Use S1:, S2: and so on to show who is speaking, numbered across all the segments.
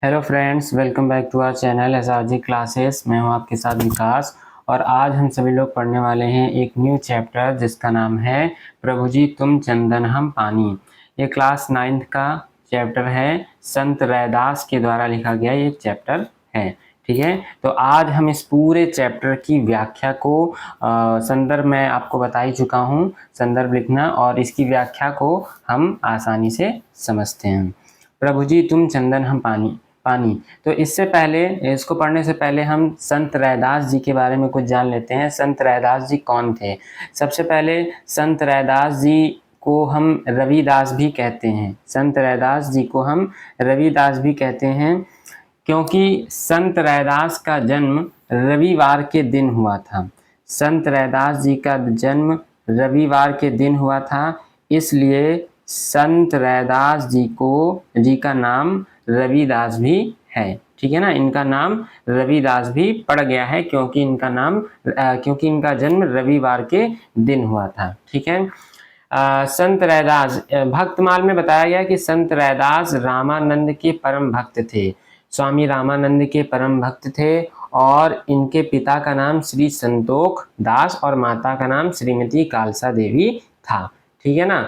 S1: Hello friends, welcome back to our channel SRG classes. मैं हूं आपके साथ विकास और आज हम सभी लोग पढ़ने वाले हैं एक न्यू चैप्टर जिसका नाम है प्रभु जी तुम चंदन हम पानी। ये क्लास 9th का चैप्टर है। संत रैदास के द्वारा लिखा गया ये चैप्टर है। ठीक है, तो आज हम इस पूरे चैप्टर की व्याख्या को संदर्भ मैं आपको बता ही चुका हूँ, संदर्भ लिखना, और इसकी व्याख्या को हम आसानी से समझते हैं। प्रभु जी तुम चंदन हम पानी। तो इससे पहले, इसको पढ़ने से पहले हम संत रैदास जी के बारे में कुछ जान लेते हैं। संत रैदास जी कौन थे? सबसे पहले संत रैदास जी को हम रविदास भी कहते हैं। संत रैदास जी को हम रविदास भी कहते हैं क्योंकि संत रैदास का जन्म रविवार के दिन हुआ था। संत रैदास जी का जन्म रविवार के दिन हुआ था, इसलिए संत रैदास जी का नाम रविदास भी है। ठीक है ना, इनका नाम रविदास भी पड़ गया है क्योंकि क्योंकि इनका जन्म रविवार के दिन हुआ था। ठीक है। संत रैदास, भक्तमाल में बताया गया कि संत रैदास रामानंद के परम भक्त थे। स्वामी रामानंद के परम भक्त थे और इनके पिता का नाम श्री संतोख दास और माता का नाम श्रीमती कालसा देवी था। ठीक है ना।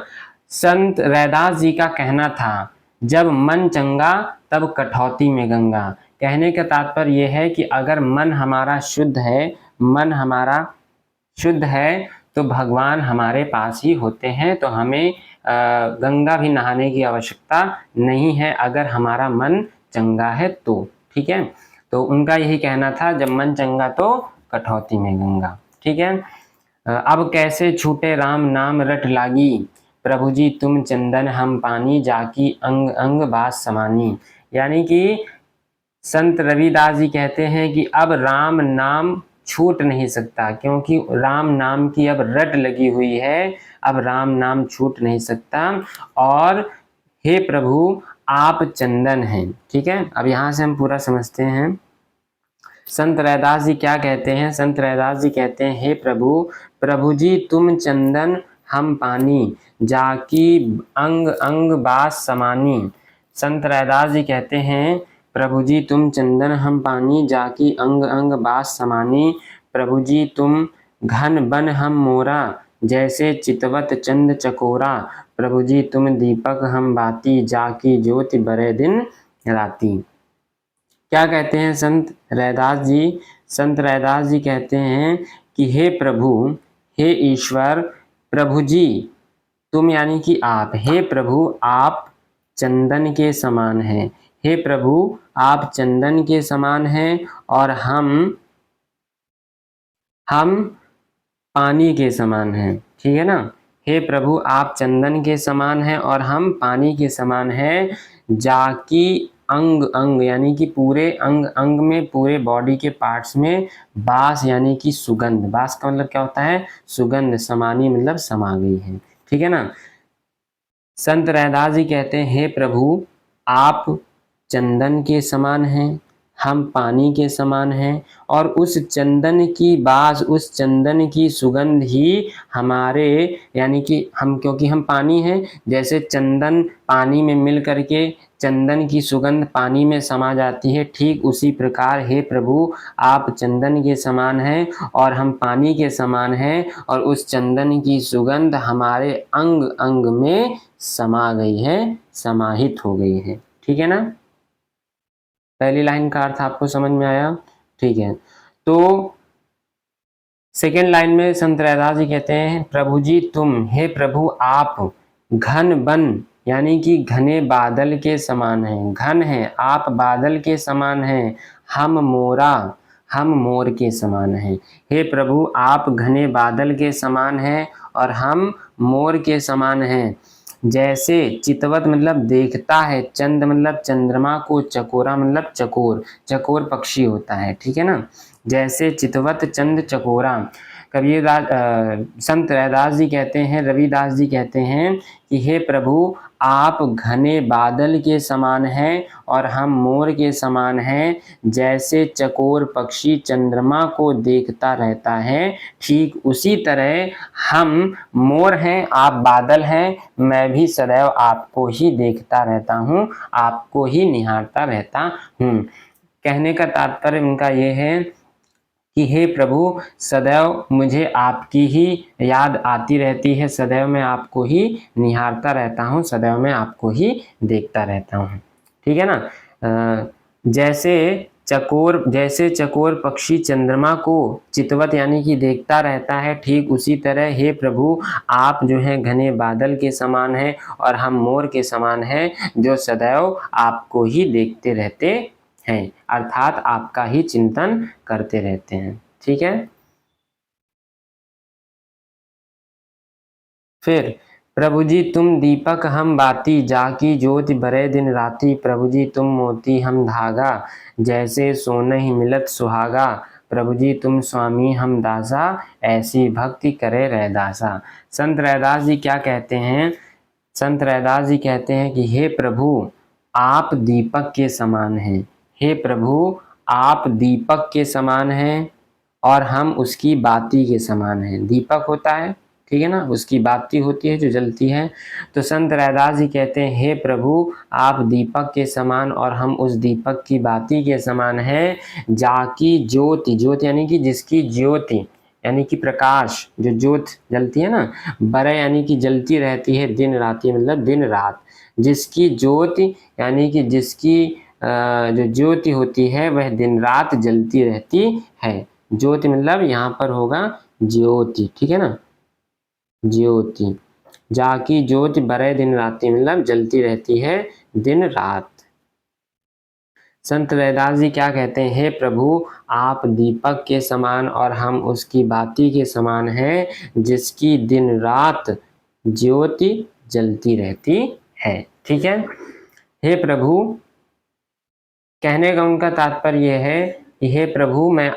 S1: संत रैदास जी का कहना था, जब मन चंगा तब कठौती में गंगा। कहने का तात्पर्य यह है कि अगर मन हमारा शुद्ध है तो भगवान हमारे पास ही होते हैं, तो हमें गंगा भी नहाने की आवश्यकता नहीं है अगर हमारा मन चंगा है तो। ठीक है, तो उनका यही कहना था, जब मन चंगा तो कठौती में गंगा। ठीक है। अब कैसे छूटे राम नाम रट लागी, प्रभु जी तुम चंदन हम पानी, जाकी अंग अंग बास समानी। यानी कि संत रविदास जी कहते हैं कि अब राम नाम छूट नहीं सकता, क्योंकि राम नाम की अब रट लगी हुई है, अब राम नाम छूट नहीं सकता। और हे प्रभु आप चंदन हैं। ठीक है, अब यहाँ से हम पूरा समझते हैं। संत रैदास जी क्या कहते हैं? संत रैदास जी कहते हैं, हे प्रभु जी तुम चंदन हम पानी, जाकी अंग अंग बास समानी। संत रैदास जी कहते हैं, प्रभु जी तुम चंदन हम पानी, जाकी अंग अंग बास समानी। प्रभु जी तुम घन बन हम मोरा, जैसे चितवत चंद चकोरा। प्रभु जी तुम दीपक हम बाती, जाकी ज्योति बरे दिन राती। क्या कहते हैं संत रैदास जी? संत रैदास जी कहते हैं कि हे प्रभु, हे ईश्वर, प्रभु जी तुम यानी कि आप, हे प्रभु आप चंदन के समान हैं। हे प्रभु आप चंदन के समान हैं और हम पानी के समान हैं। ठीक है ना। हे प्रभु आप चंदन के समान हैं और हम पानी के समान हैं। जाकी अंग अंग यानी कि पूरे अंग अंग में, पूरे बॉडी के पार्ट्स में, बास यानी कि सुगंध, बास का मतलब क्या होता है? सुगंध। समानी मतलब समा गई है। ठीक है ना। संत रैदास जी कहते हैं, हे प्रभु आप चंदन के समान हैं, हम पानी के समान हैं और उस चंदन की बास, उस चंदन की सुगंध ही हमारे, यानी कि हम, क्योंकि हम पानी हैं, जैसे चंदन पानी में मिल करके चंदन की सुगंध पानी में समा जाती है, ठीक उसी प्रकार हे प्रभु आप चंदन के समान हैं और हम पानी के समान हैं और उस चंदन की सुगंध हमारे अंग अंग में समा गई है, समाहित हो गई है। ठीक है ना। पहली लाइन का अर्थ आपको समझ में आया? ठीक है। तो सेकेंड लाइन में संत रैदास जी कहते हैं, प्रभु जी तुम, हे प्रभु आप घन बन यानी कि घने बादल के समान हैं। घन है, आप बादल के समान हैं। हम मोर के समान हैं। हे प्रभु आप घने बादल के समान हैं और हम मोर के समान हैं। जैसे चितवत मतलब देखता है, चंद मतलब चंद्रमा को, चकोरा मतलब चकोर पक्षी होता है। ठीक है ना। जैसे चितवत चंद चकोरा। कबीरदास संत रैदास जी कहते हैं, रविदास जी कहते हैं कि हे प्रभु आप घने बादल के समान हैं और हम मोर के समान हैं, जैसे चकोर पक्षी चंद्रमा को देखता रहता है, ठीक उसी तरह हम मोर हैं, आप बादल हैं, मैं भी सदैव आपको ही देखता रहता हूँ, आपको ही निहारता रहता हूँ। कहने का तात्पर्य उनका ये है कि हे प्रभु, सदैव मुझे आपकी ही याद आती रहती है, सदैव मैं आपको ही निहारता रहता हूँ, सदैव मैं आपको ही देखता रहता हूँ। ठीक है ना। जैसे चकोर पक्षी चंद्रमा को चितवत यानी कि देखता रहता है, ठीक उसी तरह हे प्रभु, आप जो हैं घने बादल के समान हैं और हम मोर के समान हैं, जो सदैव आपको ही देखते रहते हैं, अर्थात आपका ही चिंतन करते रहते हैं। ठीक है। फिर प्रभु जी तुम दीपक हम बाती, जाकी ज्योति बरे दिन राती, प्रभु जी तुम मोती हम धागा, जैसे सोनहि मिलत सुहागा, प्रभु जी तुम स्वामी हम दासा, ऐसी भक्ति करे रैदासा। संत रैदास जी क्या कहते हैं? संत रैदास जी कहते हैं कि हे प्रभु, आप दीपक के समान हैं। हे प्रभु, आप दीपक के समान हैं और हम उसकी बाती के समान हैं। दीपक होता है, ठीक है ना, उसकी बाती होती है जो जलती है। तो संत रैदास जी कहते हैं हे प्रभु, आप दीपक के समान और हम उस दीपक की बाती के समान हैं। जाकी ज्योति, ज्योति यानी कि जिसकी ज्योति यानी कि प्रकाश, जो ज्योत जलती है ना, बरे यानी कि जलती रहती है, दिन राती मतलब दिन रात, जिसकी ज्योति यानी कि जिसकी जो ज्योति होती है वह दिन रात जलती रहती है। ज्योति मतलब यहाँ पर होगा ज्योति, ठीक है ना, ज्योति। जाकी ज्योति बरे दिन राती मतलब जलती रहती है दिन रात। संत रैदास जी क्या कहते हैं? हे प्रभु, आप दीपक के समान और हम उसकी बाती के समान हैं, जिसकी दिन रात ज्योति जलती रहती है। ठीक है। हे प्रभु, कहने का उनका तात्पर्य यह है कि हे प्रभु, मैं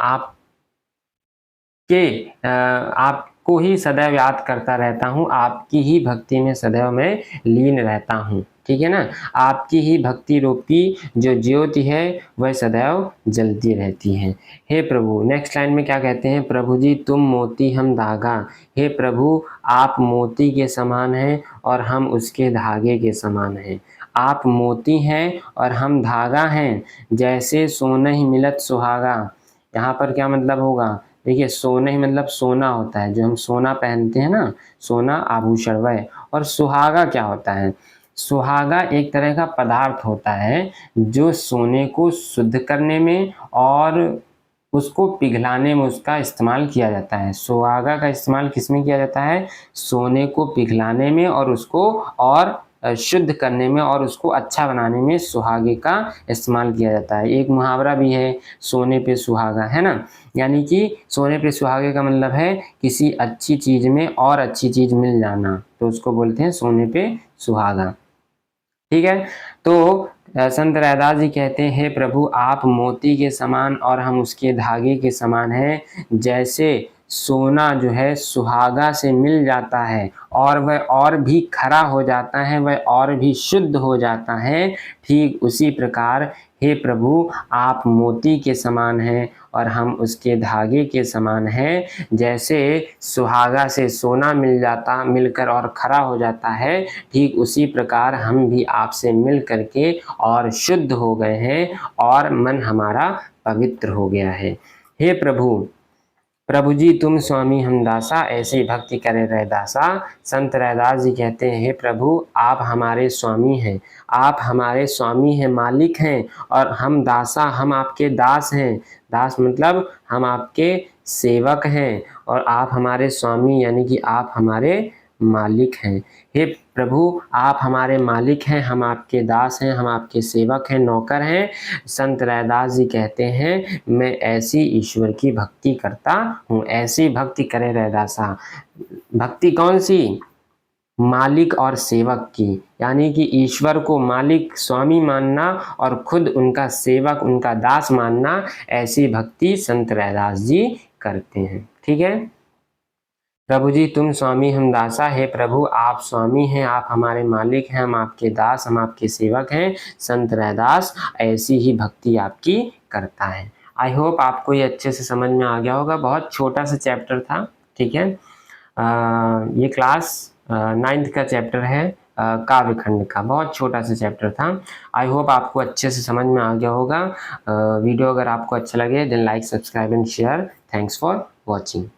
S1: आपको ही सदैव याद करता रहता हूँ, आपकी ही भक्ति में सदैव मैं लीन रहता हूँ। ठीक है ना, आपकी ही भक्ति रूपी जो ज्योति है वह सदैव जलती रहती है। हे प्रभु, नेक्स्ट लाइन में क्या कहते हैं? प्रभु जी तुम मोती हम धागा, हे प्रभु आप मोती के समान हैं और हम उसके धागे के समान हैं। आप मोती हैं और हम धागा हैं, जैसे सोनहि मिलत सुहागा। यहाँ पर क्या मतलब होगा? देखिए, सोने ही मतलब सोना होता है, जो हम सोना पहनते हैं ना, सोना आभूषण वह। और सुहागा क्या होता है? सुहागा एक तरह का पदार्थ होता है जो सोने को शुद्ध करने में और उसको पिघलाने में उसका इस्तेमाल किया जाता है। सुहागा का इस्तेमाल किस में किया जाता है? सोने को पिघलाने में और उसको और शुद्ध करने में और उसको अच्छा बनाने में सुहागे का इस्तेमाल किया जाता है। एक मुहावरा भी है, सोने पे सुहागा, है ना, यानी कि सोने पे सुहागे का मतलब है किसी अच्छी चीज में और अच्छी चीज मिल जाना, तो उसको बोलते हैं सोने पे सुहागा। ठीक है। तो संत रैदास जी कहते हैं हे प्रभु, आप मोती के समान और हम उसके धागे के समान हैं, जैसे सोना जो है सुहागा से मिल जाता है और वह और भी खरा हो जाता है, वह और भी शुद्ध हो जाता है, ठीक उसी प्रकार हे प्रभु, आप मोती के समान हैं और हम उसके धागे के समान हैं। जैसे सुहागा से सोना मिलकर और खरा हो जाता है, ठीक उसी प्रकार हम भी आपसे मिल करके और शुद्ध हो गए हैं और मन हमारा पवित्र हो गया है। हे प्रभु, प्रभु जी तुम स्वामी हम दासा, ऐसी भक्ति करे रैदासा। संत रैदास जी कहते हैं हे प्रभु, आप हमारे स्वामी हैं, आप हमारे स्वामी हैं, मालिक हैं, और हम दासा, हम आपके दास हैं। दास मतलब हम आपके सेवक हैं और आप हमारे स्वामी यानी कि आप हमारे मालिक हैं। हे प्रभु, आप हमारे मालिक हैं, हम आपके दास हैं, हम आपके सेवक हैं, नौकर हैं। संत रैदास जी कहते हैं मैं ऐसी ईश्वर की भक्ति करता हूँ। ऐसी भक्ति करे रैदासा। भक्ति कौन सी? मालिक और सेवक की, यानी कि ईश्वर को मालिक स्वामी मानना और खुद उनका सेवक उनका दास मानना, ऐसी भक्ति संत रैदास जी करते हैं। ठीक है। प्रभु जी तुम स्वामी हम दासा है, प्रभु आप स्वामी हैं, आप हमारे मालिक हैं, हम आपके दास, हम आपके सेवक हैं। संत रैदास ऐसी ही भक्ति आपकी करता है। आई होप आपको ये अच्छे से समझ में आ गया होगा। बहुत छोटा सा चैप्टर था, ठीक है। ये क्लास 9th का चैप्टर है, काव्य खंड का, बहुत छोटा सा चैप्टर था। आई होप आपको अच्छे से समझ में आ गया होगा। वीडियो अगर आपको अच्छा लगे then like, subscribe and share. Thanks for watching.